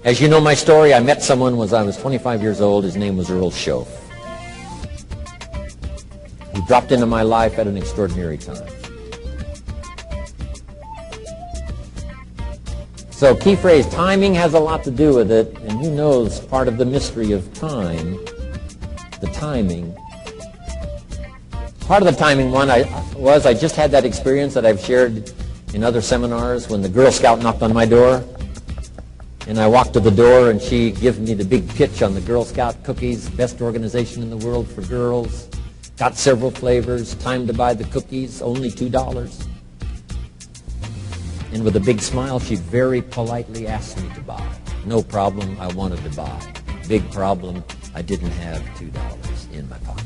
As you know my story, I met someone when I was 25 years old. His name was Earl Schoaf. He dropped into my life at an extraordinary time. So key phrase, timing has a lot to do with it, and who knows part of the mystery of time, the timing. Part of the timing one I just had that experience that I've shared in other seminars when the Girl Scout knocked on my door. And I walked to the door, and she gives me the big pitch on the Girl Scout cookies, best organization in the world for girls. Got several flavors, time to buy the cookies, only $2. And with a big smile, she very politely asked me to buy. No problem, I wanted to buy. Big problem, I didn't have $2 in my pocket.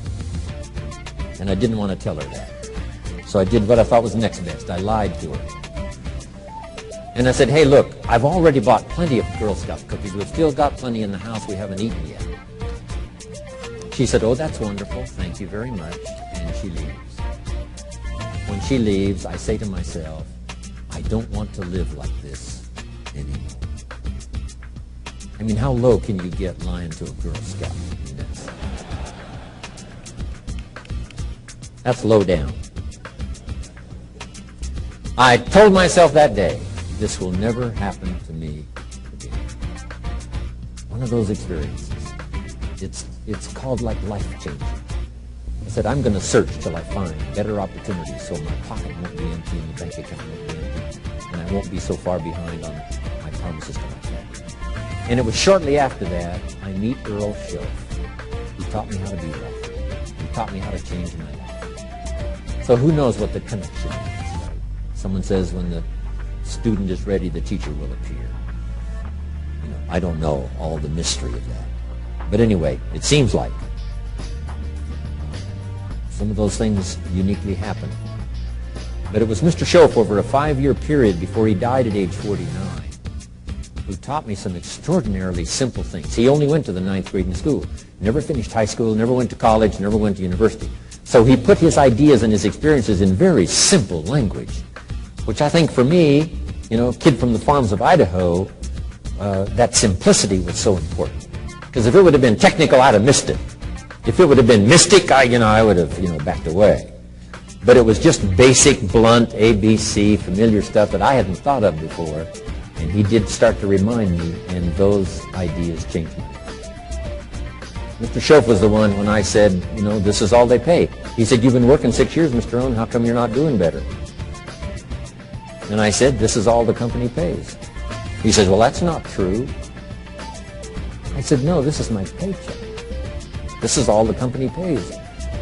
And I didn't want to tell her that. So I did what I thought was next best. I lied to her. And I said, hey, look, I've already bought plenty of Girl Scout cookies. We've still got plenty in the house we haven't eaten yet. She said, oh, that's wonderful. Thank you very much. And she leaves. When she leaves, I say to myself, I don't want to live like this anymore. I mean, how low can you get lying to a Girl Scout? I mean, that's low down. I told myself that day, this will never happen to me again. One of those experiences. It's called like life-changing. I said, I'm going to search till I find better opportunities so my pocket won't be empty and the bank account won't be empty, and I won't be so far behind on my promises to myself. And it was shortly after that I meet Earl Schoaf, who taught me how to be wealthy. He taught me how to change my life. So who knows what the connection is, right? Someone says when the student is ready, the teacher will appear. You know, I don't know all the mystery of that. But anyway, it seems like some of those things uniquely happen. But it was Mr. Schoaf over a 5-year period before he died at age 49 who taught me some extraordinarily simple things. He only went to the 9th grade in school, never finished high school, never went to college, never went to university. So he put his ideas and his experiences in very simple language, which I think for me, you know, a kid from the farms of Idaho, that simplicity was so important. Because if it would have been technical, I'd have missed it. If it would have been mystic, I would have, backed away. But it was just basic, blunt, ABC, familiar stuff that I hadn't thought of before. And he did start to remind me, and those ideas changed me. Mr. Schoaf was the one when I said, this is all they pay. He said, you've been working 6 years, Mr. Rohn, how come you're not doing better? And I said, this is all the company pays. He says, well, that's not true. I said, no, this is my paycheck. This is all the company pays.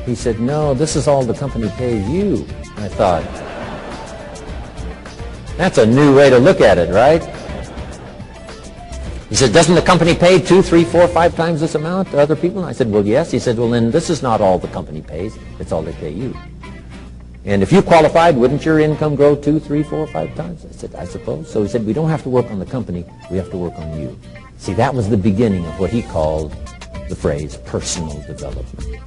He said, no, this is all the company pays you. I thought, that's a new way to look at it, right? He said, doesn't the company pay 2, 3, 4, 5 times this amount to other people? And I said, well, yes. He said, well, then this is not all the company pays. It's all they pay you. And if you qualified, wouldn't your income grow 2, 3, 4, 5 times? I said, I suppose. So he said, we don't have to work on the company. We have to work on you. See, that was the beginning of what he called the phrase personal development.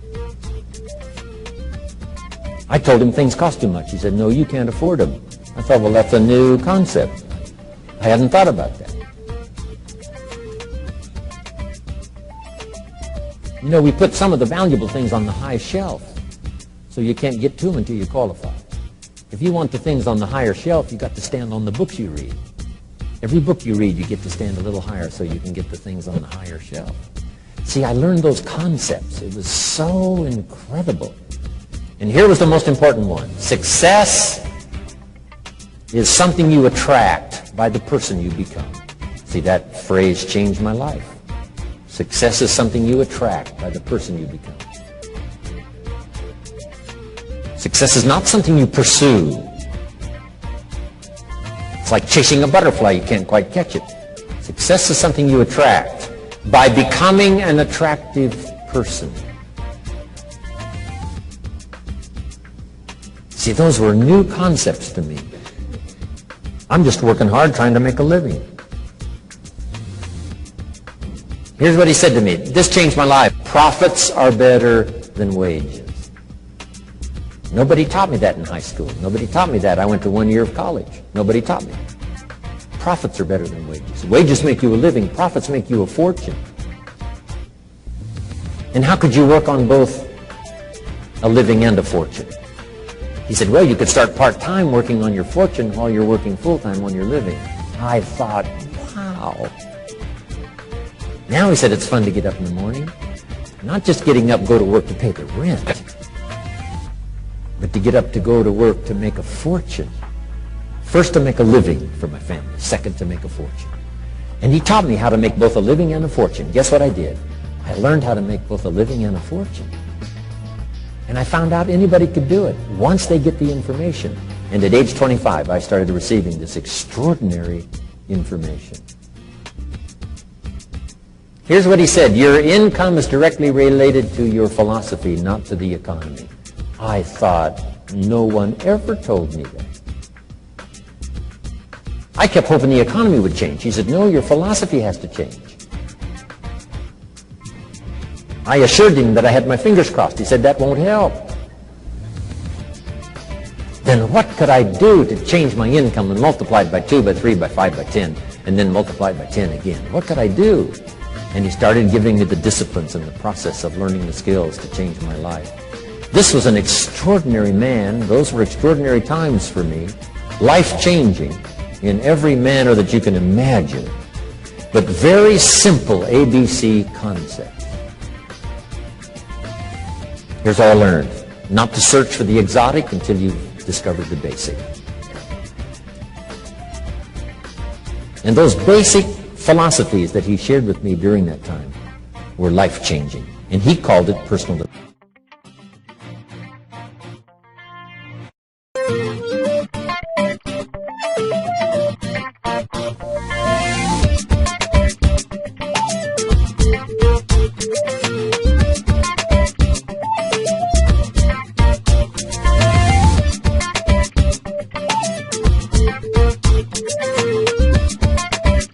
I told him things cost too much. He said, no, you can't afford them. I thought, well, that's a new concept. I hadn't thought about that. We put some of the valuable things on the high shelf, so you can't get to them until you qualify. If you want the things on the higher shelf, you've got to stand on the books you read. Every book you read, you get to stand a little higher so you can get the things on the higher shelf. See, I learned those concepts. It was so incredible. And here was the most important one. Success is something you attract by the person you become. See, that phrase changed my life. Success is something you attract by the person you become. Success is not something you pursue. It's like chasing a butterfly. You can't quite catch it. Success is something you attract by becoming an attractive person. See, those were new concepts to me. I'm just working hard trying to make a living. Here's what he said to me. This changed my life. Profits are better than wages. Nobody taught me that in high school. Nobody taught me that. I went to 1 year of college. Nobody taught me. Profits are better than wages. Wages make you a living. Profits make you a fortune. And how could you work on both a living and a fortune? He said, well, you could start part-time working on your fortune while you're working full-time on your living. I thought, wow. Now he said it's fun to get up in the morning. Not just getting up, go to work to pay the rent, but to get up to go to work to make a fortune. First, to make a living for my family. Second, to make a fortune. And he taught me how to make both a living and a fortune. Guess what I did? I learned how to make both a living and a fortune. And I found out anybody could do it once they get the information. And at age 25, I started receiving this extraordinary information. Here's what he said. Your income is directly related to your philosophy, not to the economy. I thought, no one ever told me that. I kept hoping the economy would change. He said, no, your philosophy has to change. I assured him that I had my fingers crossed. He said, that won't help. Then what could I do to change my income and multiply it by 2, by 3, by 5, by 10, and then multiply it by 10 again? What could I do? And he started giving me the disciplines and the process of learning the skills to change my life. This was an extraordinary man. Those were extraordinary times for me. Life-changing in every manner that you can imagine. But very simple ABC concepts. Here's all I learned. Not to search for the exotic until you've discovered the basic. And those basic philosophies that he shared with me during that time were life-changing. And he called it personal development.